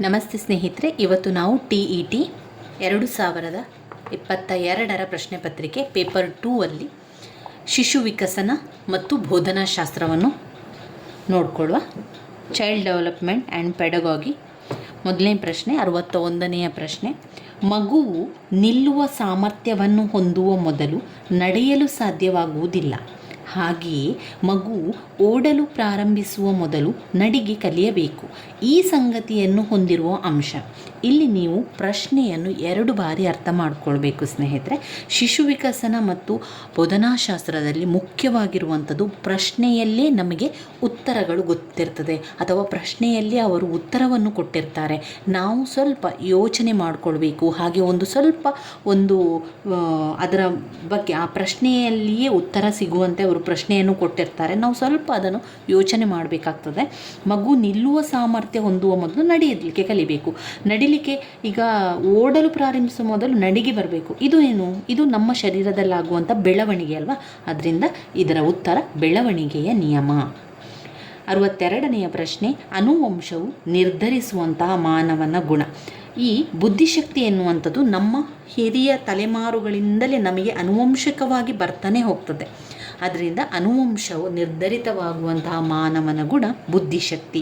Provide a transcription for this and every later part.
ನಮಸ್ತೆ ಸ್ನೇಹಿತರೆ, ಇವತ್ತು ನಾವು TET 2022 ಪ್ರಶ್ನೆ ಪತ್ರಿಕೆ ಪೇಪರ್ 2 ಅಲ್ಲಿ ಶಿಶು ವಿಕಸನ ಮತ್ತು ಬೋಧನಾಶಾಸ್ತ್ರವನ್ನು ನೋಡಿಕೊಳ್ಳುವ. Child development and ಪೆಡಗಾಗಿ. ಮೊದಲನೇ ಪ್ರಶ್ನೆ, 61ನೇ ಪ್ರಶ್ನೆ. ಮಗುವು ನಿಲ್ಲುವ ಸಾಮರ್ಥ್ಯವನ್ನು ಹೊಂದುವ ಮೊದಲು ನಡೆಯಲು ಸಾಧ್ಯವಾಗುವುದಿಲ್ಲ. ಹಾಗೆಯೇ ಮಗುವು ಓಡಲು ಪ್ರಾರಂಭಿಸುವ ಮೊದಲು ನಡಿಗೆ ಕಲಿಯಬೇಕು. ಈ ಸಂಗತಿಯನ್ನು ಹೊಂದಿರುವ ಅಂಶ. ಇಲ್ಲಿ ನೀವು ಪ್ರಶ್ನೆಯನ್ನು 2 ಬಾರಿ ಅರ್ಥ ಮಾಡಿಕೊಳ್ಬೇಕು ಸ್ನೇಹಿತರೆ. ಶಿಶು ವಿಕಸನ ಮತ್ತು ಬೋಧನಾಶಾಸ್ತ್ರದಲ್ಲಿ ಮುಖ್ಯವಾಗಿರುವಂಥದ್ದು ಪ್ರಶ್ನೆಯಲ್ಲೇ ನಮಗೆ ಉತ್ತರಗಳು ಗೊತ್ತಿರ್ತದೆ, ಅಥವಾ ಪ್ರಶ್ನೆಯಲ್ಲಿ ಅವರು ಉತ್ತರವನ್ನು ಕೊಟ್ಟಿರ್ತಾರೆ. ನಾವು ಸ್ವಲ್ಪ ಯೋಚನೆ ಮಾಡಿಕೊಳ್ಬೇಕು. ಹಾಗೆ ಅದರ ಬಗ್ಗೆ ಆ ಪ್ರಶ್ನೆಯಲ್ಲಿಯೇ ಉತ್ತರ ಸಿಗುವಂತೆ ಅವರು ಪ್ರಶ್ನೆಯನ್ನು ಕೊಟ್ಟಿರ್ತಾರೆ. ನಾವು ಸ್ವಲ್ಪ ಅದನ್ನು ಯೋಚನೆ ಮಾಡಬೇಕಾಗ್ತದೆ. ಮಗು ನಿಲ್ಲುವ ಸಾಮರ್ಥ್ಯ ಹೊಂದುವ ಮೊದಲು ನಡೆಯಲಿಕ್ಕೆ ಕಲಿಬೇಕು. ನಡಿಲಿಕ್ಕೆ ಈಗ ಓಡಲು ಪ್ರಾರಂಭಿಸುವ ಮೊದಲು ನಡಿಗೆ ಬರಬೇಕು. ಇದು ನಮ್ಮ ಶರೀರದಲ್ಲಾಗುವಂಥ ಬೆಳವಣಿಗೆ ಅಲ್ವಾ. ಅದರಿಂದ ಇದರ ಉತ್ತರ ಬೆಳವಣಿಗೆಯ ನಿಯಮ. 62ನೇ ಪ್ರಶ್ನೆ. ಅನುವಂಶವು ನಿರ್ಧರಿಸುವಂತಹ ಮಾನವನ ಗುಣ. ಈ ಬುದ್ಧಿಶಕ್ತಿ ಎನ್ನುವಂಥದ್ದು ನಮ್ಮ ಹಿರಿಯ ತಲೆಮಾರುಗಳಿಂದಲೇ ನಮಗೆ ಅನುವಂಶಿಕವಾಗಿ ಬರ್ತಾನೆ ಹೋಗ್ತದೆ. ಅದರಿಂದ ಅನುವಂಶವು ನಿರ್ಧರಿತವಾಗುವಂತಹ ಮಾನವನ ಗುಣ ಬುದ್ಧಿಶಕ್ತಿ.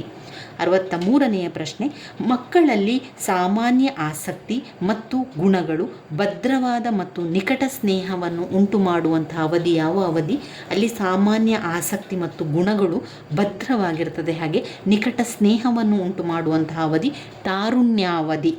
63ನೇ ಪ್ರಶ್ನೆ. ಮಕ್ಕಳಲ್ಲಿ ಸಾಮಾನ್ಯ ಆಸಕ್ತಿ ಮತ್ತು ಗುಣಗಳು ಭದ್ರವಾದ ಮತ್ತು ನಿಕಟ ಸ್ನೇಹವನ್ನು ಉಂಟು ಮಾಡುವಂತಹ ಅವಧಿ ಯಾವ ಅವಧಿ? ಅಲ್ಲಿ ಸಾಮಾನ್ಯ ಆಸಕ್ತಿ ಮತ್ತು ಗುಣಗಳು ಭದ್ರವಾಗಿರ್ತದೆ, ಹಾಗೆ ನಿಕಟ ಸ್ನೇಹವನ್ನು ಉಂಟು ಮಾಡುವಂತಹ ಅವಧಿ ತಾರುಣ್ಯಾವಧಿ.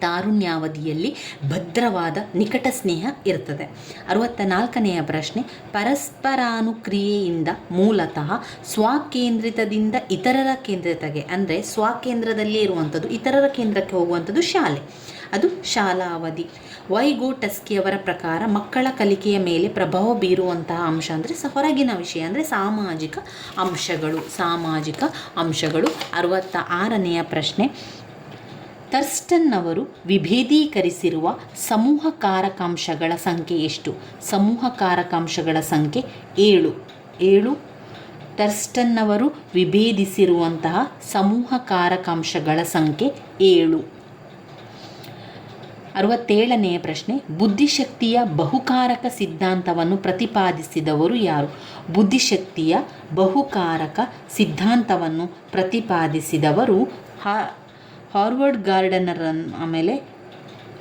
ತಾರುಣ್ಯಾವಧಿಯಲ್ಲಿ ಭದ್ರವಾದ ನಿಕಟ ಸ್ನೇಹ ಇರ್ತದೆ. 64ನೇ ಪ್ರಶ್ನೆ. ಪರಸ್ಪರಾನುಕ್ರಿಯೆಯಿಂದ ಮೂಲತಃ ಸ್ವಕೇಂದ್ರಿತದಿಂದ ಇತರರ ಕೇಂದ್ರಿತಗೆ, ಅಂದರೆ ಸ್ವಕೇಂದ್ರದಲ್ಲೇ ಇರುವಂಥದ್ದು ಇತರರ ಕೇಂದ್ರಕ್ಕೆ ಹೋಗುವಂಥದ್ದು ಶಾಲೆ, ಅದು ಶಾಲಾ ಅವಧಿ. ವೈಗೋಟಸ್ಕಿಯವರ ಪ್ರಕಾರ ಮಕ್ಕಳ ಕಲಿಕೆಯ ಮೇಲೆ ಪ್ರಭಾವ ಬೀರುವಂತಹ ಅಂಶ ಅಂದರೆ ಹೊರಗಿನ ವಿಷಯ, ಅಂದರೆ ಸಾಮಾಜಿಕ ಅಂಶಗಳು. 66ನೇ ಪ್ರಶ್ನೆ. ಥರ್ಸ್ಟನ್ ಅವರು ವಿಭೇದೀಕರಿಸಿರುವ ಸಮೂಹ ಕಾರಕಾಂಶಗಳ ಸಂಖ್ಯೆ ಎಷ್ಟು? ಸಮೂಹ ಕಾರಕಾಂಶಗಳ ಸಂಖ್ಯೆ 7. ಥರ್ಸ್ಟನ್ ಅವರು ವಿಭೇದಿಸಿರುವಂತಹ ಸಮೂಹ ಕಾರಕಾಂಶಗಳ ಸಂಖ್ಯೆ 7. 67ನೇ ಪ್ರಶ್ನೆ. ಬುದ್ಧಿಶಕ್ತಿಯ ಬಹುಕಾರಕ ಸಿದ್ಧಾಂತವನ್ನು ಪ್ರತಿಪಾದಿಸಿದವರು ಯಾರು? ಬುದ್ಧಿಶಕ್ತಿಯ ಬಹುಕಾರಕ ಸಿದ್ಧಾಂತವನ್ನು ಪ್ರತಿಪಾದಿಸಿದವರು ಹಾರ್ವರ್ಡ್ ಗಾರ್ಡನರ್, ಆಮೇಲೆ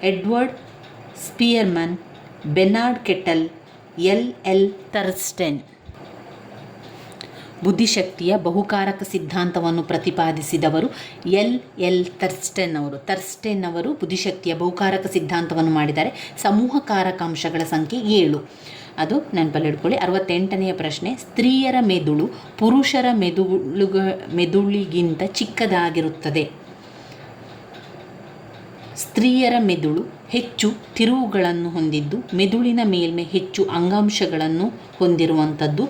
Edward Spearman, Bernard Cattell, L Thurstone. ಬುದ್ಧಿಶಕ್ತಿಯ ಬಹುಕಾರಕ ಸಿದ್ಧಾಂತವನ್ನು ಪ್ರತಿಪಾದಿಸಿದವರು ಎಲ್ ಥರ್ಸ್ಟನ್ ಅವರು. ಥರ್ಸ್ಟನ್ ಅವರು ಬುದ್ಧಿಶಕ್ತಿಯ ಬಹುಕಾರಕ ಸಿದ್ಧಾಂತವನ್ನು ಮಾಡಿದ್ದಾರೆ. ಸಮೂಹ ಕಾರಕಾಂಶಗಳ ಸಂಖ್ಯೆ 7, ಅದು ನೆನಪಲ್ಲಿ ಇಟ್ಕೊಳ್ಳಿ. 68ನೇ ಪ್ರಶ್ನೆ. ಸ್ತ್ರೀಯರ ಮೆದುಳು ಪುರುಷರ ಮೆದುಳಿಗಿಂತ ಚಿಕ್ಕದಾಗಿರುತ್ತದೆ. ಸ್ತ್ರೀಯರ ಮೆದುಳು ಹೆಚ್ಚು ತಿರುವುಗಳನ್ನು ಹೊಂದಿದ್ದು ಮೆದುಳಿನ ಮೇಲ್ಮೈ ಹೆಚ್ಚು ಅಂಗಾಂಶಗಳನ್ನು ಹೊಂದಿರುವಂಥದ್ದು.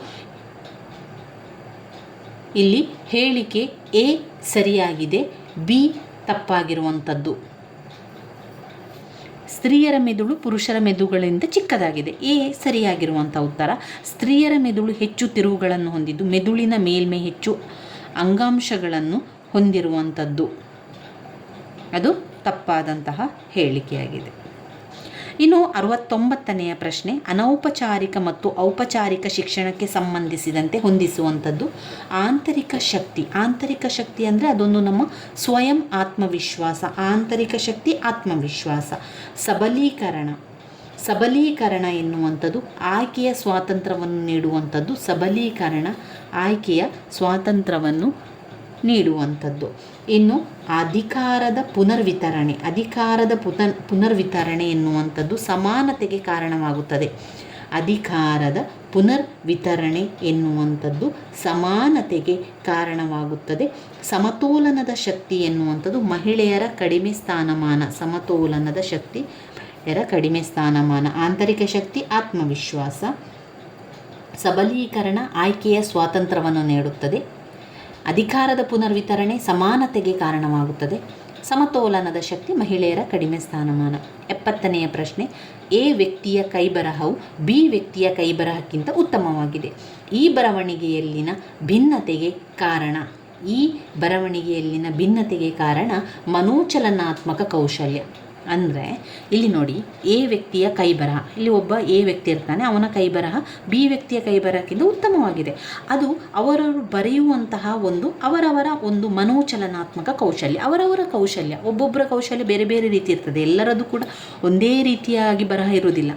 ಇಲ್ಲಿ ಹೇಳಿಕೆ ಎ ಸರಿಯಾಗಿದೆ, ಬಿ ತಪ್ಪಾಗಿರುವಂಥದ್ದು. ಸ್ತ್ರೀಯರ ಮೆದುಳು ಪುರುಷರ ಮೆದುಳುಗಳಿಂದ ಚಿಕ್ಕದಾಗಿದೆ, ಎ ಸರಿಯಾಗಿರುವಂಥ ಉತ್ತರ. ಸ್ತ್ರೀಯರ ಮೆದುಳು ಹೆಚ್ಚು ತಿರುವುಗಳನ್ನು ಹೊಂದಿದ್ದು ಮೆದುಳಿನ ಮೇಲ್ಮೈ ಹೆಚ್ಚು ಅಂಗಾಂಶಗಳನ್ನು ಹೊಂದಿರುವಂಥದ್ದು, ಅದು ತಪ್ಪಾದಂತಹ ಹೇಳಿಕೆಯಾಗಿದೆ. ಇನ್ನು 69ನೇ ಪ್ರಶ್ನೆ. ಅನೌಪಚಾರಿಕ ಮತ್ತು ಔಪಚಾರಿಕ ಶಿಕ್ಷಣಕ್ಕೆ ಸಂಬಂಧಿಸಿದಂತೆ ಹೊಂದಿಸುವಂಥದ್ದು ಆಂತರಿಕ ಶಕ್ತಿ. ಆಂತರಿಕ ಶಕ್ತಿ ಅಂದರೆ ಅದೊಂದು ನಮ್ಮ ಸ್ವಯಂ ಆತ್ಮವಿಶ್ವಾಸ. ಆಂತರಿಕ ಶಕ್ತಿ ಆತ್ಮವಿಶ್ವಾಸ. ಸಬಲೀಕರಣ ಎನ್ನುವಂಥದ್ದು ಆಯ್ಕೆಯ ಸ್ವಾತಂತ್ರ್ಯವನ್ನು ನೀಡುವಂಥದ್ದು. ಸಬಲೀಕರಣ ಆಯ್ಕೆಯ ಸ್ವಾತಂತ್ರ್ಯವನ್ನು ನೀಡುವಂಥದ್ದು. ಇನ್ನು ಅಧಿಕಾರದ ಪುನರ್ವಿತರಣೆ ಎನ್ನುವಂಥದ್ದು ಸಮಾನತೆಗೆ ಕಾರಣವಾಗುತ್ತದೆ. ಅಧಿಕಾರದ ಪುನರ್ವಿತರಣೆ ಎನ್ನುವಂಥದ್ದು ಸಮಾನತೆಗೆ ಕಾರಣವಾಗುತ್ತದೆ. ಸಮತೋಲನದ ಶಕ್ತಿ ಎನ್ನುವಂಥದ್ದು ಮಹಿಳೆಯರ ಕಡಿಮೆ ಸ್ಥಾನಮಾನ. ಸಮತೋಲನದ ಶಕ್ತಿಯರ ಕಡಿಮೆ ಸ್ಥಾನಮಾನ. ಆಂತರಿಕ ಶಕ್ತಿ ಆತ್ಮವಿಶ್ವಾಸ. ಸಬಲೀಕರಣ ಆಯ್ಕೆಯ ಸ್ವಾತಂತ್ರ್ಯವನ್ನು ನೀಡುತ್ತದೆ. ಅಧಿಕಾರದ ಪುನರ್ವಿತರಣೆ ಸಮಾನತೆಗೆ ಕಾರಣವಾಗುತ್ತದೆ. ಸಮತೋಲನದ ಶಕ್ತಿ ಮಹಿಳೆಯರ ಕಡಿಮೆ ಸ್ಥಾನಮಾನ. 70ನೇ ಪ್ರಶ್ನೆ. ಎ ವ್ಯಕ್ತಿಯ ಕೈಬರಹವು ಬಿ ವ್ಯಕ್ತಿಯ ಕೈಬರಹಕ್ಕಿಂತ ಉತ್ತಮವಾಗಿದೆ. ಈ ಬರವಣಿಗೆಯಲ್ಲಿನ ಭಿನ್ನತೆಗೆ ಕಾರಣ ಈ ಬರವಣಿಗೆಯಲ್ಲಿನ ಭಿನ್ನತೆಗೆ ಕಾರಣ ಮನೋಚಲನಾತ್ಮಕ ಕೌಶಲ್ಯ. ಅಂದರೆ ಇಲ್ಲಿ ನೋಡಿ, ಎ ವ್ಯಕ್ತಿಯ ಕೈಬರಹ, ಇಲ್ಲಿ ಒಬ್ಬ ಎ ವ್ಯಕ್ತಿ ಇರ್ತಾನೆ, ಅವನ ಕೈಬರಹ ಬಿ ವ್ಯಕ್ತಿಯ ಕೈಬರಹಕ್ಕಿಂತ ಉತ್ತಮವಾಗಿದೆ. ಅದು ಅವರವರು ಬರೆಯುವಂತಹ ಅವರವರ ಒಂದು ಮನೋಚಲನಾತ್ಮಕ ಕೌಶಲ್ಯ, ಅವರವರ ಕೌಶಲ್ಯ. ಒಬ್ಬೊಬ್ಬರ ಕೌಶಲ್ಯ ಬೇರೆ ಬೇರೆ ರೀತಿ ಇರ್ತದೆ, ಎಲ್ಲರದ್ದು ಕೂಡ ಒಂದೇ ರೀತಿಯಾಗಿ ಬರಹ ಇರುವುದಿಲ್ಲ.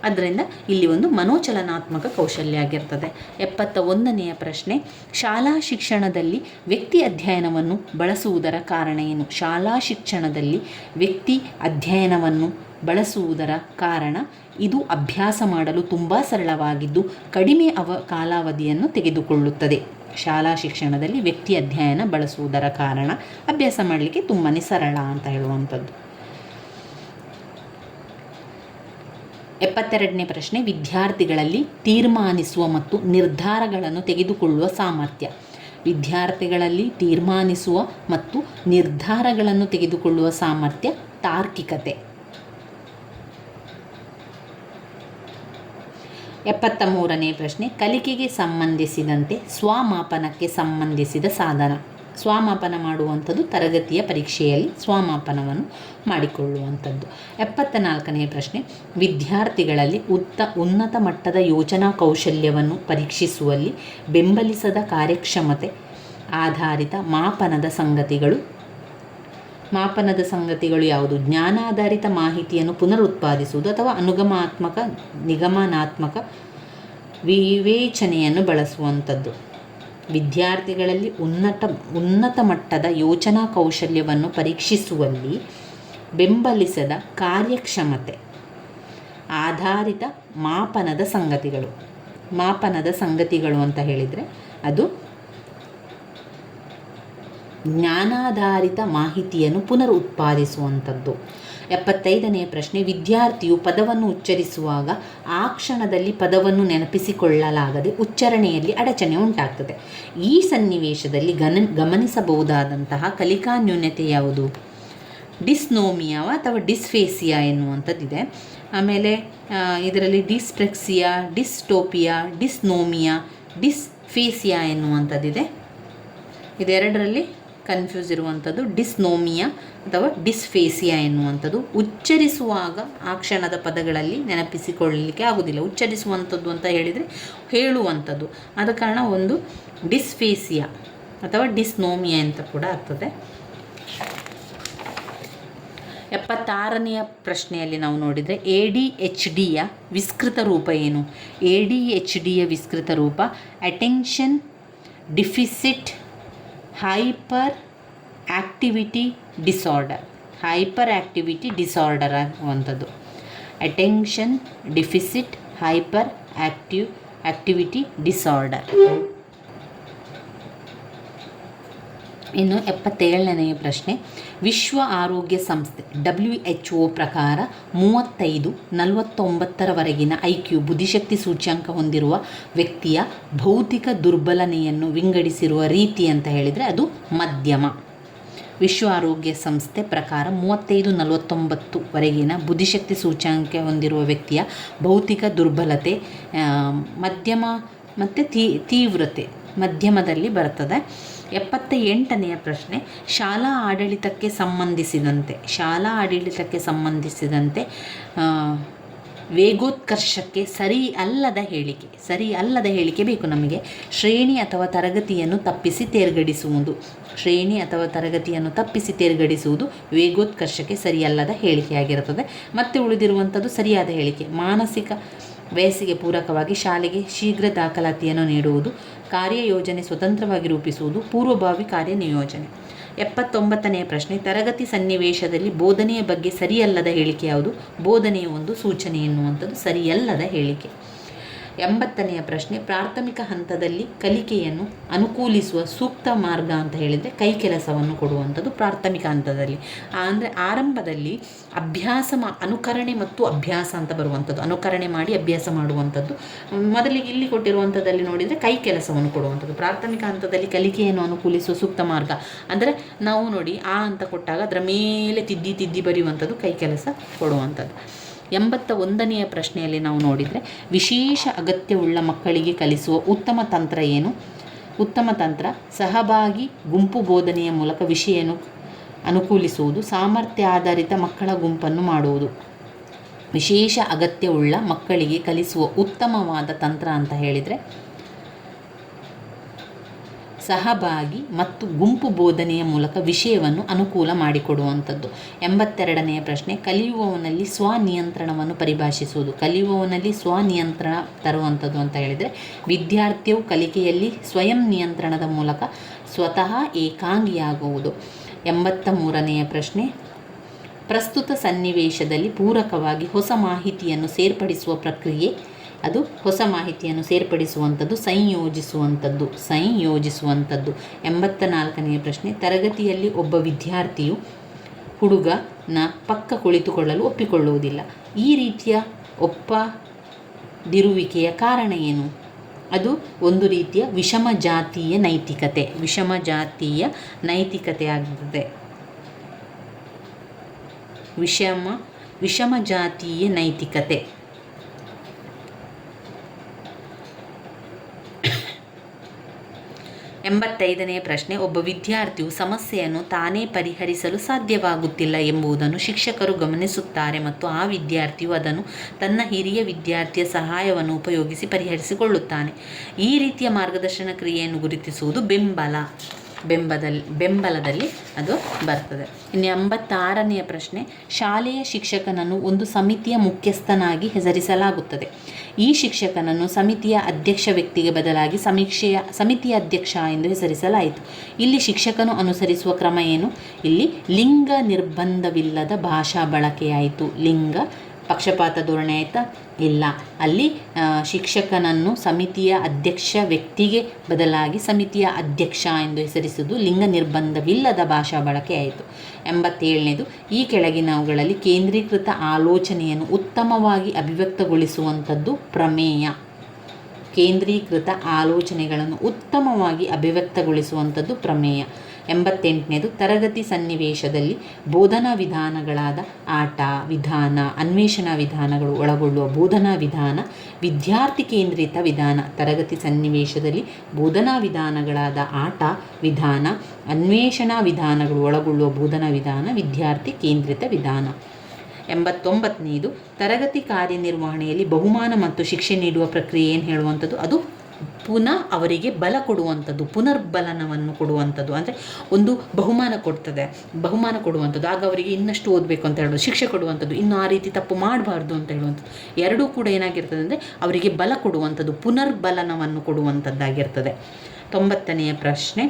ಅದರಿಂದ ಇಲ್ಲಿ ಒಂದು ಮನೋಚಲನಾತ್ಮಕ ಕೌಶಲ್ಯ ಆಗಿರ್ತದೆ. 71ನೆಯ ಪ್ರಶ್ನೆ, ಶಾಲಾ ಶಿಕ್ಷಣದಲ್ಲಿ ವ್ಯಕ್ತಿ ಅಧ್ಯಯನವನ್ನು ಬಳಸುವುದರ ಕಾರಣ ಏನು? ಶಾಲಾ ಶಿಕ್ಷಣದಲ್ಲಿ ವ್ಯಕ್ತಿ ಅಧ್ಯಯನವನ್ನು ಬಳಸುವುದರ ಕಾರಣ, ಇದು ಅಭ್ಯಾಸ ಮಾಡಲು ತುಂಬ ಸರಳವಾಗಿದ್ದು ಕಡಿಮೆ ಕಾಲಾವಧಿಯನ್ನು ತೆಗೆದುಕೊಳ್ಳುತ್ತದೆ. ಶಾಲಾ ಶಿಕ್ಷಣದಲ್ಲಿ ವ್ಯಕ್ತಿ ಅಧ್ಯಯನ ಬಳಸುವುದರ ಕಾರಣ ಅಭ್ಯಾಸ ಮಾಡಲಿಕ್ಕೆ ತುಂಬಾ ಸರಳ ಅಂತ ಹೇಳುವಂಥದ್ದು. 72ನೇ ಪ್ರಶ್ನೆ, ವಿದ್ಯಾರ್ಥಿಗಳಲ್ಲಿ ತೀರ್ಮಾನಿಸುವ ಮತ್ತು ನಿರ್ಧಾರಗಳನ್ನು ತೆಗೆದುಕೊಳ್ಳುವ ಸಾಮರ್ಥ್ಯ. ವಿದ್ಯಾರ್ಥಿಗಳಲ್ಲಿ ತೀರ್ಮಾನಿಸುವ ಮತ್ತು ನಿರ್ಧಾರಗಳನ್ನು ತೆಗೆದುಕೊಳ್ಳುವ ಸಾಮರ್ಥ್ಯ ತಾರ್ಕಿಕತೆ. 73ನೇ ಪ್ರಶ್ನೆ, ಕಲಿಕೆಗೆ ಸಂಬಂಧಿಸಿದಂತೆ ಸ್ವಮಾಪನಕ್ಕೆ ಸಂಬಂಧಿಸಿದ ಸಾಧನ. ಸ್ವಮಾಪನ ಮಾಡುವಂಥದ್ದು ತರಗತಿಯ ಪರೀಕ್ಷೆಯಲ್ಲಿ ಸ್ವಮಾಪನವನ್ನು ಮಾಡಿಕೊಳ್ಳುವಂಥದ್ದು. 74ನೇ ಪ್ರಶ್ನೆ, ವಿದ್ಯಾರ್ಥಿಗಳಲ್ಲಿ ಉನ್ನತ ಮಟ್ಟದ ಯೋಚನಾ ಕೌಶಲ್ಯವನ್ನು ಪರೀಕ್ಷಿಸುವಲ್ಲಿ ಬೆಂಬಲಿಸದ ಕಾರ್ಯಕ್ಷಮತೆ ಆಧಾರಿತ ಮಾಪನದ ಸಂಗತಿಗಳು ಯಾವುದು? ಜ್ಞಾನಾಧಾರಿತ ಮಾಹಿತಿಯನ್ನು ಪುನರುತ್ಪಾದಿಸುವುದು ಅಥವಾ ನಿಗಮನಾತ್ಮಕ ವಿವೇಚನೆಯನ್ನು ಬಳಸುವಂಥದ್ದು. ವಿದ್ಯಾರ್ಥಿಗಳಲ್ಲಿ ಉನ್ನತ ಮಟ್ಟದ ಯೋಚನಾ ಕೌಶಲ್ಯವನ್ನು ಪರೀಕ್ಷಿಸುವಲ್ಲಿ ಬೆಂಬಲಿಸದ ಕಾರ್ಯಕ್ಷಮತೆ ಆಧಾರಿತ ಮಾಪನದ ಸಂಗತಿಗಳು ಅಂತ ಹೇಳಿದರೆ ಅದು ಜ್ಞಾನಾಧಾರಿತ ಮಾಹಿತಿಯನ್ನು ಪುನರುತ್ಪಾದಿಸುವಂಥದ್ದು. 75ನೇ ಪ್ರಶ್ನೆ, ವಿದ್ಯಾರ್ಥಿಯು ಪದವನ್ನು ಉಚ್ಚರಿಸುವಾಗ ಆ ಕ್ಷಣದಲ್ಲಿ ಪದವನ್ನು ನೆನಪಿಸಿಕೊಳ್ಳಲಾಗದೆ ಉಚ್ಚಾರಣೆಯಲ್ಲಿ ಅಡಚಣೆ ಉಂಟಾಗ್ತದೆ. ಈ ಸನ್ನಿವೇಶದಲ್ಲಿ ಗಮನಿಸಬಹುದಾದಂತಹ ಕಲಿಕಾ ನ್ಯೂನತೆ ಯಾವುದು? ಡಿಸ್ನೋಮಿಯಾ ಅಥವಾ ಡಿಸ್ಫೇಸಿಯಾ ಎನ್ನುವಂಥದ್ದಿದೆ. ಆಮೇಲೆ ಇದರಲ್ಲಿ ಡಿಸ್ಪ್ರೆಕ್ಸಿಯಾ, ಡಿಸ್ಟೋಪಿಯಾ, ಡಿಸ್ನೋಮಿಯಾ, ಡಿಸ್ಫೇಸಿಯಾ ಎನ್ನುವಂಥದ್ದಿದೆ. ಇದೆರಡರಲ್ಲಿ ಕನ್ಫ್ಯೂಸ್ ಇರುವಂಥದ್ದು ಡಿಸ್ನೋಮಿಯಾ ಅಥವಾ ಡಿಸ್ಫೇಸಿಯಾ ಎನ್ನುವಂಥದ್ದು. ಉಚ್ಚರಿಸುವಾಗ ಆ ಕ್ಷಣದ ಪದಗಳಲ್ಲಿ ನೆನಪಿಸಿಕೊಳ್ಳಲಿಕ್ಕೆ ಆಗೋದಿಲ್ಲ. ಉಚ್ಚರಿಸುವಂಥದ್ದು ಅಂತ ಹೇಳಿದರೆ ಹೇಳುವಂಥದ್ದು, ಆದ ಕಾರಣ ಒಂದು ಡಿಸ್ಫೇಸಿಯಾ ಅಥವಾ ಡಿಸ್ನೋಮಿಯಾ ಅಂತ ಕೂಡ ಆಗ್ತದೆ. 76ನೆಯ ಪ್ರಶ್ನೆಯಲ್ಲಿ ನಾವು ನೋಡಿದರೆ ADHDಯ ವಿಸ್ತೃತ ರೂಪ ಏನು? ADHDಯ ವಿಸ್ತೃತ ರೂಪ attention deficit hyperactivity disorder ಆಗುವಂಥದ್ದು. Attention deficit hyperactivity disorder. ಇನ್ನು 77ನೆಯ ಪ್ರಶ್ನೆ, ವಿಶ್ವ ಆರೋಗ್ಯ ಸಂಸ್ಥೆ WHO ಪ್ರಕಾರ 35-49ರವರೆಗಿನ IQ ಬುದ್ಧಿಶಕ್ತಿ ಸೂಚ್ಯಂಕ ಹೊಂದಿರುವ ವ್ಯಕ್ತಿಯ ಭೌತಿಕ ದುರ್ಬಲನೆಯನ್ನು ವಿಂಗಡಿಸಿರುವ ರೀತಿ ಅಂತ ಹೇಳಿದರೆ ಅದು ಮಧ್ಯಮ. ವಿಶ್ವ ಆರೋಗ್ಯ ಸಂಸ್ಥೆ ಪ್ರಕಾರ 35-49ವರೆಗಿನ ಬುದ್ಧಿಶಕ್ತಿ ಸೂಚ್ಯಂಕ ಹೊಂದಿರುವ ವ್ಯಕ್ತಿಯ ಭೌತಿಕ ದುರ್ಬಲತೆ ಮಧ್ಯಮ ಮತ್ತು ತೀವ್ರತೆ ಮಧ್ಯಮದಲ್ಲಿ ಬರ್ತದೆ. 78ನೆಯ ಪ್ರಶ್ನೆ, ಶಾಲಾ ಆಡಳಿತಕ್ಕೆ ಸಂಬಂಧಿಸಿದಂತೆ ವೇಗೋತ್ಕರ್ಷಕ್ಕೆ ಸರಿ ಅಲ್ಲದ ಹೇಳಿಕೆ ಬೇಕು ನಮಗೆ. ಶ್ರೇಣಿ ಅಥವಾ ತರಗತಿಯನ್ನು ತಪ್ಪಿಸಿ ತೇರ್ಗಡಿಸುವುದು ವೇಗೋತ್ಕರ್ಷಕ್ಕೆ ಸರಿಯಲ್ಲದ ಹೇಳಿಕೆಯಾಗಿರುತ್ತದೆ. ಮತ್ತೆ ಉಳಿದಿರುವಂಥದ್ದು ಸರಿಯಾದ ಹೇಳಿಕೆ. ಮಾನಸಿಕ ವಯಸ್ಸಿಗೆ ಪೂರಕವಾಗಿ ಶಾಲೆಗೆ ಶೀಘ್ರ ದಾಖಲಾತಿಯನ್ನು ನೀಡುವುದು, ಕಾರ್ಯಯೋಜನೆ ಸ್ವತಂತ್ರವಾಗಿ ರೂಪಿಸುವುದು, ಪೂರ್ವಭಾವಿ ಕಾರ್ಯನಿಯೋಜನೆ. 79ನೆಯ ಪ್ರಶ್ನೆ, ತರಗತಿ ಸನ್ನಿವೇಶದಲ್ಲಿ ಬೋಧನೆಯ ಬಗ್ಗೆ ಸರಿಯಲ್ಲದ ಹೇಳಿಕೆ ಯಾವುದು? ಬೋಧನೆಯ ಒಂದು ಸೂಚನೆ ಎನ್ನುವಂಥದ್ದು ಸರಿಯಲ್ಲದ ಹೇಳಿಕೆ. 80ನೆಯ ಪ್ರಶ್ನೆ, ಪ್ರಾಥಮಿಕ ಹಂತದಲ್ಲಿ ಕಲಿಕೆಯನ್ನು ಅನುಕೂಲಿಸುವ ಸೂಕ್ತ ಮಾರ್ಗ ಅಂತ ಹೇಳಿದರೆ ಕೈ ಕೆಲಸವನ್ನು ಕೊಡುವಂಥದ್ದು ಪ್ರಾಥಮಿಕ ಹಂತದಲ್ಲಿ. ಅಂದರೆ ಆರಂಭದಲ್ಲಿ ಅನುಕರಣೆ ಮತ್ತು ಅಭ್ಯಾಸ ಅಂತ ಬರುವಂಥದ್ದು, ಅನುಕರಣೆ ಮಾಡಿ ಅಭ್ಯಾಸ ಮಾಡುವಂಥದ್ದು. ಮೊದಲಿಗೆ ಇಲ್ಲಿ ಕೊಟ್ಟಿರುವಂಥದ್ದಲ್ಲಿ ನೋಡಿದರೆ ಕೈ ಕೆಲಸವನ್ನು ಕೊಡುವಂಥದ್ದು. ಪ್ರಾಥಮಿಕ ಹಂತದಲ್ಲಿ ಕಲಿಕೆಯನ್ನು ಅನುಕೂಲಿಸುವ ಸೂಕ್ತ ಮಾರ್ಗ ಅಂದರೆ ನಾವು ನೋಡಿ ಆ ಅಂತ ಕೊಟ್ಟಾಗ ಅದರ ಮೇಲೆ ತಿದ್ದಿ ಬರೆಯುವಂಥದ್ದು, ಕೈ ಕೆಲಸ ಕೊಡುವಂಥದ್ದು. 81ನೆಯ ಪ್ರಶ್ನೆಯಲ್ಲಿ ನಾವು ನೋಡಿದರೆ ವಿಶೇಷ ಅಗತ್ಯವುಳ್ಳ ಮಕ್ಕಳಿಗೆ ಕಲಿಸುವ ಉತ್ತಮ ತಂತ್ರ ಏನು? ಉತ್ತಮ ತಂತ್ರ ಸಹಭಾಗಿ ಗುಂಪು ಬೋಧನೆಯ ಮೂಲಕ ವಿಷಯವನ್ನು ಅನುಕೂಲಿಸುವುದು, ಸಾಮರ್ಥ್ಯಾಧಾರಿತ ಮಕ್ಕಳ ಗುಂಪನ್ನು ಮಾಡುವುದು. ವಿಶೇಷ ಅಗತ್ಯವುಳ್ಳ ಮಕ್ಕಳಿಗೆ ಕಲಿಸುವ ಉತ್ತಮವಾದ ತಂತ್ರ ಅಂತ ಹೇಳಿದರೆ ಸಹಭಾಗಿ ಮತ್ತು ಗುಂಪು ಬೋಧನೆಯ ಮೂಲಕ ವಿಷಯವನ್ನು ಅನುಕೂಲ ಮಾಡಿಕೊಡುವಂಥದ್ದು. 82ನೆಯ ಪ್ರಶ್ನೆ, ಕಲಿಯುವವನಲ್ಲಿ ಸ್ವನಿಯಂತ್ರಣವನ್ನು ಪರಿಭಾಷಿಸುವುದು. ಕಲಿಯುವವನಲ್ಲಿ ಸ್ವನಿಯಂತ್ರಣ ತರುವಂಥದ್ದು ಅಂತ ಹೇಳಿದರೆ ವಿದ್ಯಾರ್ಥಿಯು ಕಲಿಕೆಯಲ್ಲಿ ಸ್ವಯಂ ನಿಯಂತ್ರಣದ ಮೂಲಕ ಸ್ವತಃ ಏಕಾಂಗಿಯಾಗುವುದು. 83ನೆಯ ಪ್ರಶ್ನೆ, ಪ್ರಸ್ತುತ ಸನ್ನಿವೇಶದಲ್ಲಿ ಪೂರಕವಾಗಿ ಹೊಸ ಮಾಹಿತಿಯನ್ನು ಸೇರ್ಪಡಿಸುವ ಪ್ರಕ್ರಿಯೆ. ಅದು ಹೊಸ ಮಾಹಿತಿಯನ್ನು ಸೇರ್ಪಡಿಸುವಂಥದ್ದು, ಸಂಯೋಜಿಸುವಂಥದ್ದು. 84ನೆಯ ಪ್ರಶ್ನೆ, ತರಗತಿಯಲ್ಲಿ ಒಬ್ಬ ವಿದ್ಯಾರ್ಥಿಯು ಹುಡುಗನ ಪಕ್ಕ ಕುಳಿತುಕೊಳ್ಳಲು ಒಪ್ಪಿಕೊಳ್ಳುವುದಿಲ್ಲ. ಈ ರೀತಿಯ ಒಪ್ಪದಿರುವಿಕೆಯ ಕಾರಣ ಏನು? ಅದು ಒಂದು ರೀತಿಯ ವಿಷಮ ಜಾತೀಯ ನೈತಿಕತೆ ಆಗುತ್ತದೆ. ವಿಷಮ ಜಾತೀಯ ನೈತಿಕತೆ. 85ನೆಯ ಪ್ರಶ್ನೆ, ಒಬ್ಬ ವಿದ್ಯಾರ್ಥಿಯು ಸಮಸ್ಯೆಯನ್ನು ತಾನೇ ಪರಿಹರಿಸಲು ಸಾಧ್ಯವಾಗುತ್ತಿಲ್ಲ ಎಂಬುದನ್ನು ಶಿಕ್ಷಕರು ಗಮನಿಸುತ್ತಾರೆ ಮತ್ತು ಆ ವಿದ್ಯಾರ್ಥಿಯು ಅದನ್ನು ತನ್ನ ಹಿರಿಯ ವಿದ್ಯಾರ್ಥಿಯ ಸಹಾಯವನ್ನು ಉಪಯೋಗಿಸಿ ಪರಿಹರಿಸಿಕೊಳ್ಳುತ್ತಾನೆ. ಈ ರೀತಿಯ ಮಾರ್ಗದರ್ಶನ ಕ್ರಿಯೆಯನ್ನು ಗುರುತಿಸುವುದು ಬೆಂಬಲದಲ್ಲಿ ಅದು ಬರ್ತದೆ. ಇನ್ನು 86ನೆಯ ಪ್ರಶ್ನೆ, ಶಾಲೆಯ ಶಿಕ್ಷಕನನ್ನು ಒಂದು ಸಮಿತಿಯ ಮುಖ್ಯಸ್ಥನಾಗಿ ಹೆಸರಿಸಲಾಗುತ್ತದೆ. ಈ ಶಿಕ್ಷಕನನ್ನು ಸಮಿತಿಯ ಅಧ್ಯಕ್ಷ ವ್ಯಕ್ತಿಗೆ ಬದಲಾಗಿ ಸಮಿತಿಯ ಅಧ್ಯಕ್ಷ ಎಂದು ಹೆಸರಿಸಲಾಯಿತು. ಇಲ್ಲಿ ಶಿಕ್ಷಕನು ಅನುಸರಿಸುವ ಕ್ರಮ ಏನು? ಇಲ್ಲಿ ಲಿಂಗ ನಿರ್ಬಂಧವಿಲ್ಲದ ಭಾಷಾ ಬಳಕೆಯಾಯಿತು. ಲಿಂಗ ಪಕ್ಷಪಾತ ಧೋರಣೆ ಆಯಿತಾ? ಇಲ್ಲ. ಅಲ್ಲಿ ಶಿಕ್ಷಕನನ್ನು ಸಮಿತಿಯ ಅಧ್ಯಕ್ಷ ವ್ಯಕ್ತಿಗೆ ಬದಲಾಗಿ ಸಮಿತಿಯ ಅಧ್ಯಕ್ಷ ಎಂದು ಹೆಸರಿಸುವುದು ಲಿಂಗ ನಿರ್ಬಂಧವಿಲ್ಲದ ಭಾಷಾ ಬಳಕೆ ಆಯಿತು. 87ನೇದು, ಈ ಕೆಳಗಿನವುಗಳಲ್ಲಿ ಕೇಂದ್ರೀಕೃತ ಆಲೋಚನೆಯನ್ನು ಉತ್ತಮವಾಗಿ ಅಭಿವ್ಯಕ್ತಗೊಳಿಸುವಂಥದ್ದು ಪ್ರಮೇಯ. ಕೇಂದ್ರೀಕೃತ ಆಲೋಚನೆಗಳನ್ನು ಉತ್ತಮವಾಗಿ ಅಭಿವ್ಯಕ್ತಗೊಳಿಸುವಂಥದ್ದು ಪ್ರಮೇಯ. 88ನೇದು, ತರಗತಿ ಸನ್ನಿವೇಶದಲ್ಲಿ ಬೋಧನಾ ವಿಧಾನಗಳಾದ ಆಟ ವಿಧಾನ, ಅನ್ವೇಷಣಾ ವಿಧಾನಗಳು ಒಳಗೊಳ್ಳುವ ಬೋಧನಾ ವಿಧಾನ ವಿದ್ಯಾರ್ಥಿ ಕೇಂದ್ರಿತ ವಿಧಾನ. ತರಗತಿ ಸನ್ನಿವೇಶದಲ್ಲಿ ಬೋಧನಾ ವಿಧಾನಗಳಾದ ಆಟ ವಿಧಾನ, ಅನ್ವೇಷಣಾ ವಿಧಾನಗಳು ಒಳಗೊಳ್ಳುವ ಬೋಧನಾ ವಿಧಾನ ವಿದ್ಯಾರ್ಥಿ ಕೇಂದ್ರಿತ ವಿಧಾನ. 89ನೇದು, ತರಗತಿ ಕಾರ್ಯನಿರ್ವಹಣೆಯಲ್ಲಿ ಬಹುಮಾನ ಮತ್ತು ಶಿಕ್ಷೆ ನೀಡುವ ಪ್ರಕ್ರಿಯೆ ಏನು ಹೇಳುವಂಥದ್ದು? ಅದು ಪುನಃ ಅವರಿಗೆ ಬಲ ಕೊಡುವಂಥದ್ದು, ಪುನರ್ಬಲನವನ್ನು ಕೊಡುವಂಥದ್ದು. ಅಂದರೆ ಒಂದು ಬಹುಮಾನ ಕೊಡುವಂಥದ್ದು, ಆಗ ಅವರಿಗೆ ಇನ್ನಷ್ಟು ಓದಬೇಕು ಅಂತ ಹೇಳೋದು. ಶಿಕ್ಷೆ ಕೊಡುವಂಥದ್ದು, ಇನ್ನು ಆ ರೀತಿ ತಪ್ಪು ಮಾಡಬಾರ್ದು ಅಂತ ಹೇಳುವಂಥದ್ದು. ಎರಡೂ ಕೂಡ ಏನಾಗಿರ್ತದೆ ಅಂದರೆ ಅವರಿಗೆ ಬಲ ಕೊಡುವಂಥದ್ದು, ಪುನರ್ಬಲನವನ್ನು ಕೊಡುವಂಥದ್ದಾಗಿರ್ತದೆ. 90ನೆಯ ಪ್ರಶ್ನೆ,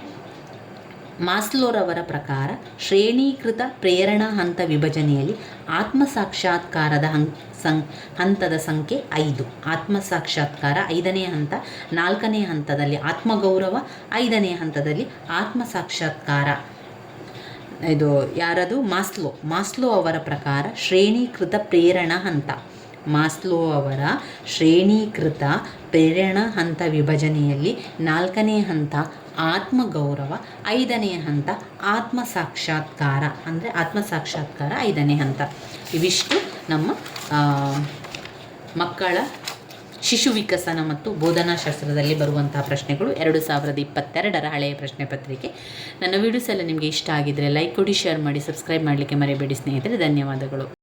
ಮಾಸ್ಲೋರವರ ಪ್ರಕಾರ ಶ್ರೇಣೀಕೃತ ಪ್ರೇರಣಾ ಹಂತ ವಿಭಜನೆಯಲ್ಲಿ ಆತ್ಮಸಾಕ್ಷಾತ್ಕಾರದ ಹಂತದ ಸಂಖ್ಯೆ 5. ಆತ್ಮಸಾಕ್ಷಾತ್ಕಾರ 5ನೇ ಹಂತ, 4ನೇ ಹಂತದಲ್ಲಿ ಆತ್ಮಗೌರವ, 5ನೇ ಹಂತದಲ್ಲಿ ಆತ್ಮಸಾಕ್ಷಾತ್ಕಾರ. ಇದು ಯಾರದು? ಮಾಸ್ಲೋ ಅವರ ಪ್ರಕಾರ ಶ್ರೇಣೀಕೃತ ಪ್ರೇರಣಾ ಹಂತ. ಮಾಸ್ಲೋ ಅವರ ಶ್ರೇಣೀಕೃತ ಪ್ರೇರಣಾ ಹಂತ ವಿಭಜನೆಯಲ್ಲಿ 4ನೇ ಹಂತ ಆತ್ಮಗೌರವ, 5ನೇ ಹಂತ ಆತ್ಮಸಾಕ್ಷಾತ್ಕಾರ. ಅಂದರೆ ಆತ್ಮಸಾಕ್ಷಾತ್ಕಾರ 5ನೇ ಹಂತ. ಇವಿಷ್ಟು ನಮ್ಮ ಮಕ್ಕಳ ಶಿಶು ವಿಕಸನ ಮತ್ತು ಬೋಧನಾಶಾಸ್ತ್ರದಲ್ಲಿ ಬರುವಂತಹ ಪ್ರಶ್ನೆಗಳು 2022ರ ಹಳೆಯ ಪ್ರಶ್ನೆ ಪತ್ರಿಕೆ. ನನ್ನ ವಿಡಿಯೋಸ್ ಎಲ್ಲ ನಿಮಗೆ ಇಷ್ಟ ಆಗಿದ್ದರೆ ಲೈಕ್ ಕೊಡಿ, ಶೇರ್ ಮಾಡಿ, ಸಬ್ಸ್ಕ್ರೈಬ್ ಮಾಡಲಿಕ್ಕೆ ಮರೆಯಬೇಡಿ ಸ್ನೇಹಿತರೆ. ಧನ್ಯವಾದಗಳು.